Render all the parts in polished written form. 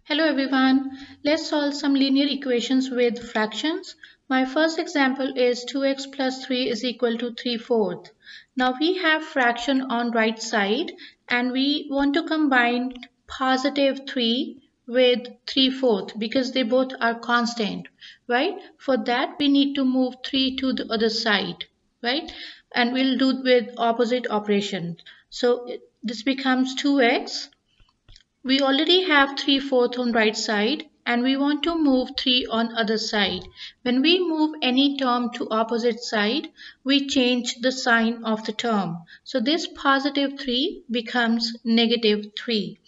Hello everyone, let's solve some linear equations with fractions. My first example is 2x plus 3 is equal to 3/4. Now we have fraction on right side and we want to combine positive 3 with 3/4 because they both are constant, right? For that we need to move 3 to the other side, right? And we'll do it with opposite operation. So this becomes 2x. We already have 3/4 on right side and we want to move 3 on other side. When we move any term to opposite side, we change the sign of the term. So this positive 3 becomes negative 3.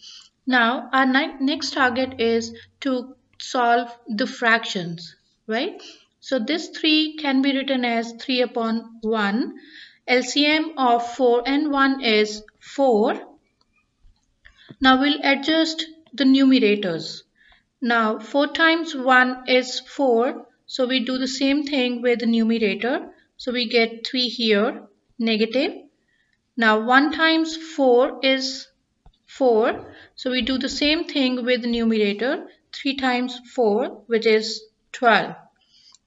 Now our next target is to solve the fractions, right? So this 3 can be written as 3 upon 1. LCM of 4 and 1 is 4. Now we'll adjust the numerators. Now 4 times 1 is 4. So we do the same thing with the numerator. So we get 3 here, negative. Now 1 times 4 is 4. So we do the same thing with the numerator. 3 times 4, which is 12.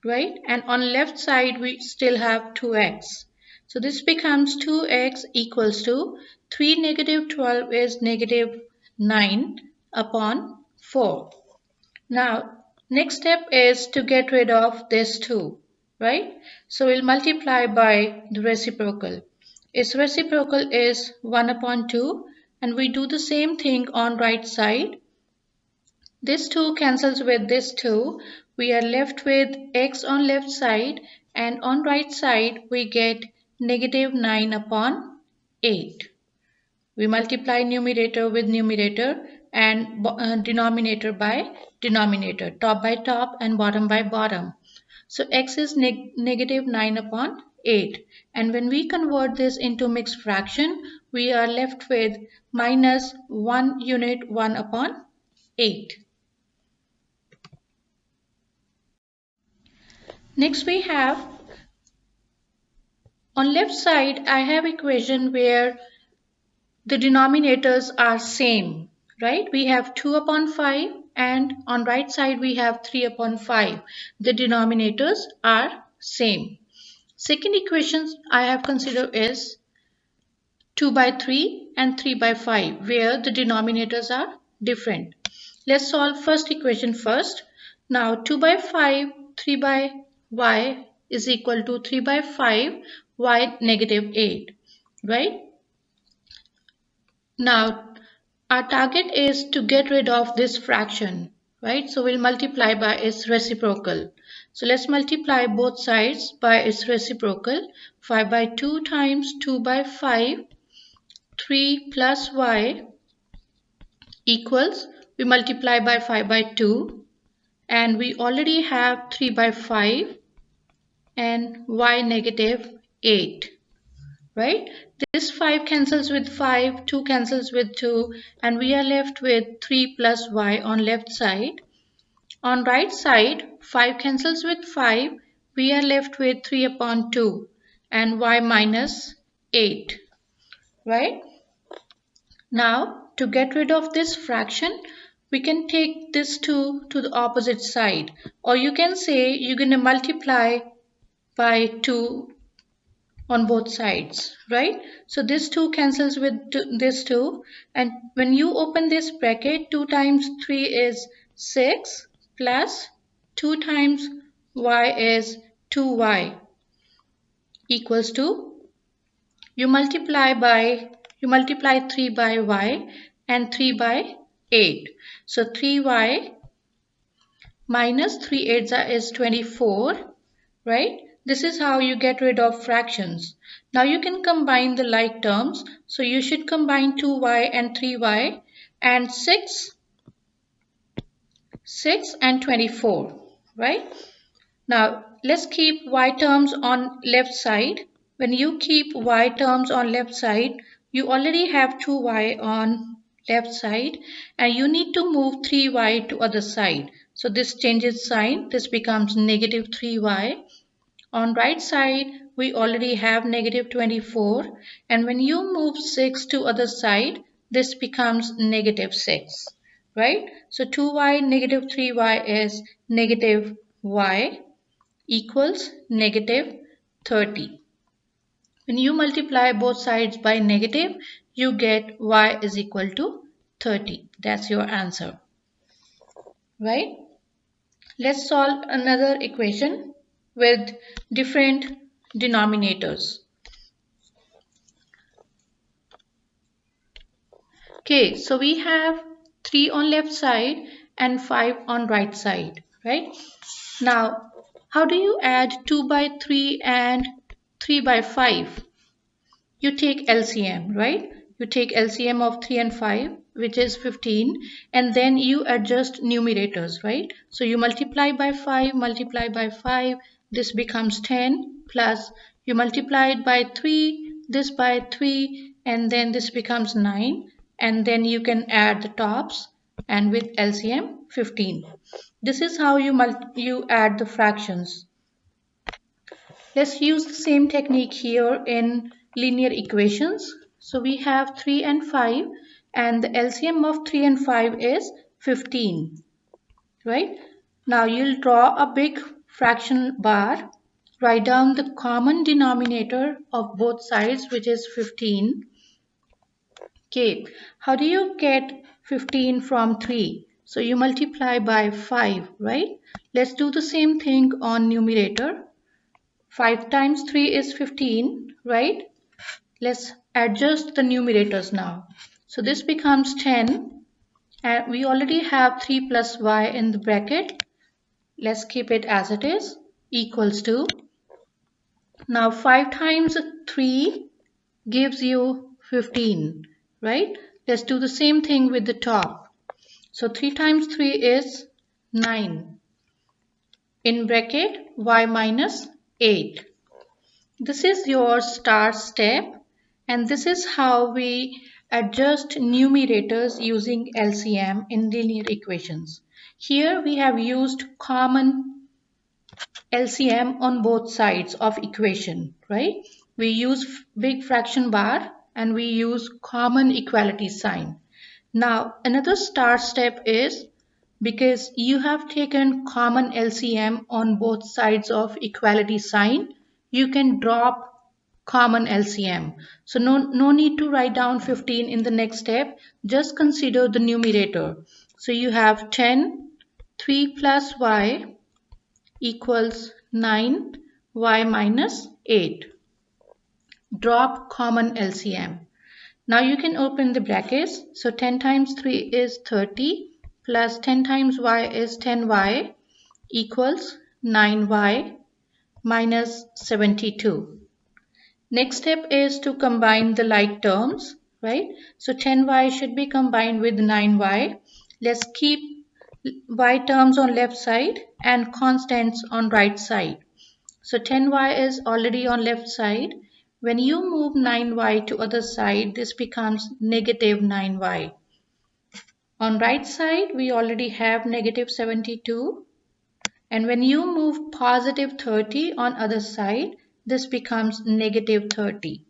Right? And on left side we still have 2x. So this becomes 2x equals to 3 negative 12 is negative 9 upon 4. Now next step is to get rid of this 2, right? So we'll multiply by the reciprocal. Its reciprocal is 1 upon 2 and we do the same thing on right side. This 2 cancels with this 2. We are left with x on left side and on right side we get negative 9 upon 8. We multiply numerator with numerator and denominator by denominator, top by top and bottom by bottom. So x is negative 9 upon 8. And when we convert this into mixed fraction, we are left with minus 1 unit 1 upon 8. Next we have, on left side I have equation where the denominators are same, right? We have 2 upon 5 and on right side we have 3 upon 5. The denominators are same. Second equation I have considered is 2 by 3 and 3 by 5 where the denominators are different. Let's solve first equation first. Now 2 by 5, 3 by y is equal to 3 by 5 y negative 8, right? Now our target is to get rid of this fraction, right? So we'll multiply by its reciprocal. So let's multiply both sides by its reciprocal. 5 by 2 times 2 by 5, 3 plus y equals, we multiply by 5 by 2 and we already have 3 by 5 and y negative 8, right? This 5 cancels with 5, 2 cancels with 2 and we are left with 3 plus y on left side. On right side 5 cancels with 5, we are left with 3 upon 2 and y minus 8, right? Now to get rid of this fraction, we can take this 2 to the opposite side, or you can say you're going to multiply by 2 on both sides, right? So this 2 cancels with this 2 and when you open this bracket, 2 times 3 is 6 plus 2 times y is 2y equals to, you multiply 3 by y and 3 by 8. So 3y minus 3 8s is 24, right? This is how you get rid of fractions. Now you can combine the like terms. So you should combine 2y and 3y and 6 and 24, right? Now let's keep y terms on left side. When you keep y terms on left side, you already have 2y on left side and you need to move 3y to other side. So this changes sign. This becomes negative 3y. On right side, we already have negative 24 and when you move 6 to other side, this becomes negative 6, right? So 2y negative 3y is negative y equals negative 30. When you multiply both sides by negative, you get y is equal to 30. That's your answer, right? Let's solve another equation with different denominators. Okay, so we have 3 on left side and 5 on right side, right? Now, how do you add 2 by 3 and 3 by 5? You take LCM, right? You take LCM of 3 and 5, which is 15, and then you adjust numerators, right? So you multiply by 5, this becomes 10, plus you multiply it by 3, this by 3, and then this becomes 9, and then you can add the tops, and with LCM 15. This is how you add the fractions. Let's use the same technique here in linear equations. So we have 3 and 5, and the LCM of 3 and 5 is 15, right? Now you'll draw a big fraction bar, write down the common denominator of both sides, which is 15. Okay, how do you get 15 from 3? So you multiply by 5, right? Let's do the same thing on numerator. 5 times 3 is 15, right? Let's adjust the numerators now. So this becomes 10, and we already have 3 plus y in the bracket. Let's keep it as it is, equals to. Now 5 times 3 gives you 15, right? Let's do the same thing with the top. So 3 times 3 is 9. In bracket, y minus 8. This is your start step, and this is how we adjust numerators using LCM in linear equations. Here we have used common LCM on both sides of equation, right? We use big fraction bar and we use common equality sign. Now another start step is, because you have taken common LCM on both sides of equality sign, you can drop common LCM. So no need to write down 15 in the next step. Just consider the numerator. So you have 10, 3 plus y equals 9, y minus 8. Drop common LCM. Now you can open the brackets. So 10 times 3 is 30, plus 10 times y is 10y equals 9y minus 72. Next step is to combine the like terms, right? So 10y should be combined with 9y. Let's keep y terms on left side and constants on right side. So 10y is already on left side. When you move 9y to other side, this becomes negative 9y. On right side, we already have negative 72. And when you move positive 30 on other side, this becomes negative 30.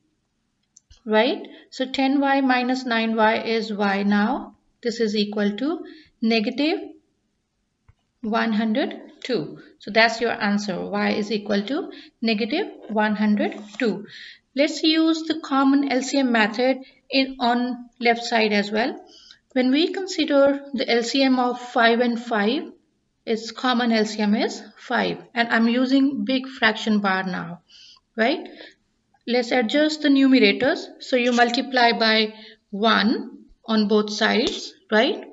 Right? So 10y minus 9y is y now. This is equal to negative 102. So that's your answer. Y is equal to negative 102. Let's use the common LCM method on left side as well. When we consider the LCM of 5 and 5, its common LCM is 5. And I'm using big fraction bar now, right? Let's adjust the numerators. So you multiply by 1 on both sides, right?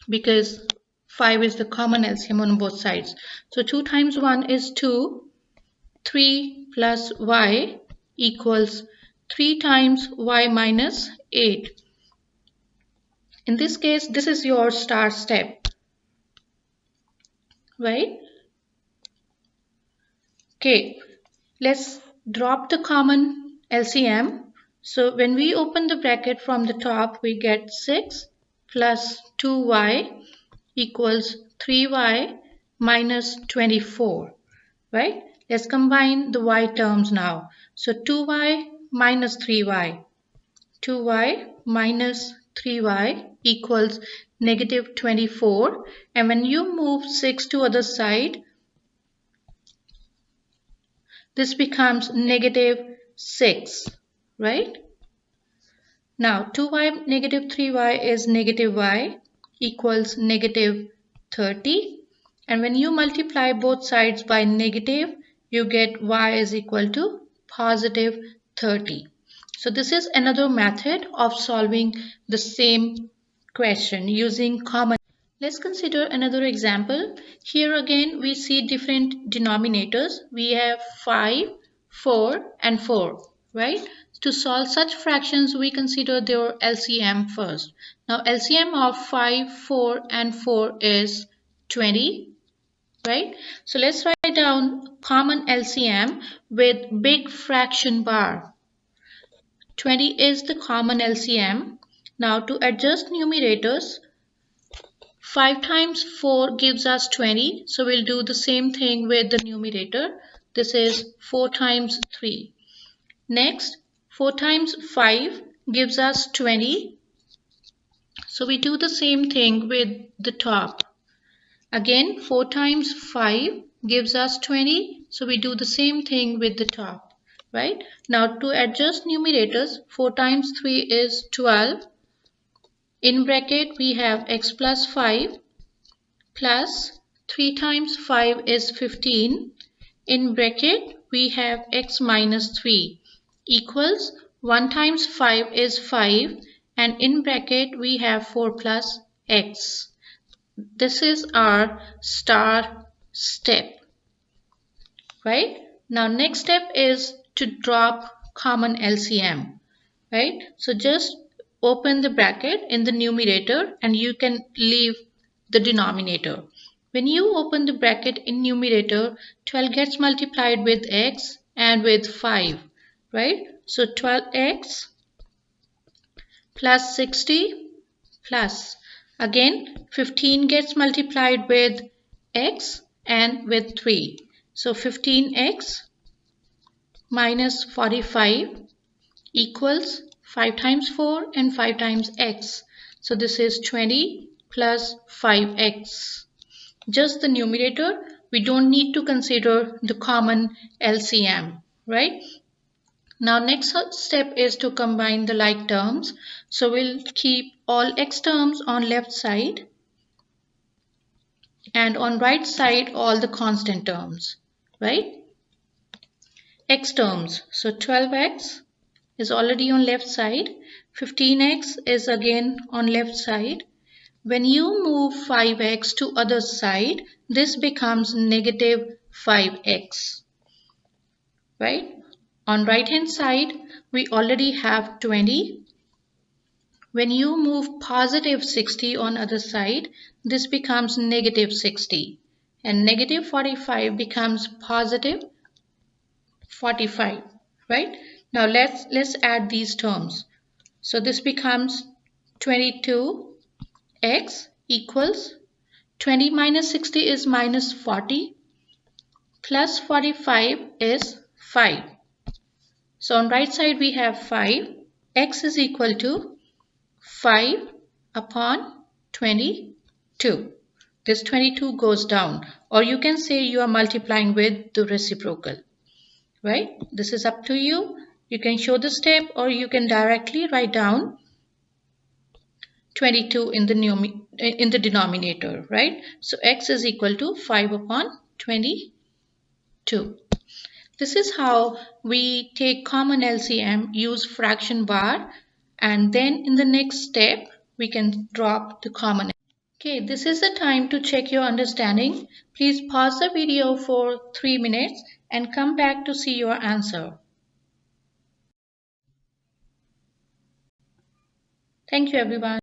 Because 5 is the common LCM on both sides. So 2 times 1 is 2. 3 plus y equals 3 times y minus 8. In this case, this is your start step, right? Okay, let's drop the common LCM. So when we open the bracket from the top, we get 6 plus 2y equals 3y minus 24, right? Let's combine the y terms now. So 2y minus 3y. 2y minus 3y equals negative 24, and when you move 6 to other side, this becomes negative 6, right? Now 2y negative 3y is negative y equals negative 30, and when you multiply both sides by negative, you get y is equal to positive 30. So this is another method of solving the same question using common. Let's consider another example. Here again we see different denominators. We have 5, 4 and 4, right? To solve such fractions we consider their LCM first. Now LCM of 5, 4 and 4 is 20, right? So let's write down common LCM with big fraction bar. 20 is the common LCM. Now to adjust numerators, 5 times 4 gives us 20, so we'll do the same thing with the numerator. This is 4 times 3. Next, 4 times 5 gives us 20, so we do the same thing with the top. Again, 4 times 5 gives us 20, so we do the same thing with the top, right? Now to adjust numerators, 4 times 3 is 12. In bracket we have x plus 5 plus 3 times 5 is 15. In bracket we have x minus 3 equals 1 times 5 is 5, and in bracket we have 4 plus x. This is our star step, right? Now next step is to drop common LCM, right? So just open the bracket in the numerator and you can leave the denominator. When you open the bracket in numerator, 12 gets multiplied with x and with 5, right? So 12x plus 60 plus, again 15 gets multiplied with x and with 3. So 15x minus 45 equals 5 times 4 and 5 times x. So this is 20 plus 5x. Just the numerator, we don't need to consider the common LCM, right? Now next step is to combine the like terms. So we'll keep all x terms on left side and on right side all the constant terms, right? X terms, so 12x is already on left side, 15x is again on left side. When you move 5x to other side, this becomes negative 5x, right? On right hand side, we already have 20. When you move positive 60 on other side, this becomes negative 60. And negative 45 becomes positive 45, right? Now let's add these terms. So this becomes 22x equals 20 minus 60 is minus 40 plus 45 is 5. So on right side we have 5. X is equal to 5 upon 22. This 22 goes down, or you can say you are multiplying with the reciprocal, right? This is up to you. You can show the step or you can directly write down 22 in the denominator, right? So x is equal to 5 upon 22. This is how we take common LCM, use fraction bar, and then in the next step we can drop the common. Okay, this is the time to check your understanding. Please pause the video for 3 minutes and come back to see your answer. Thank you everyone.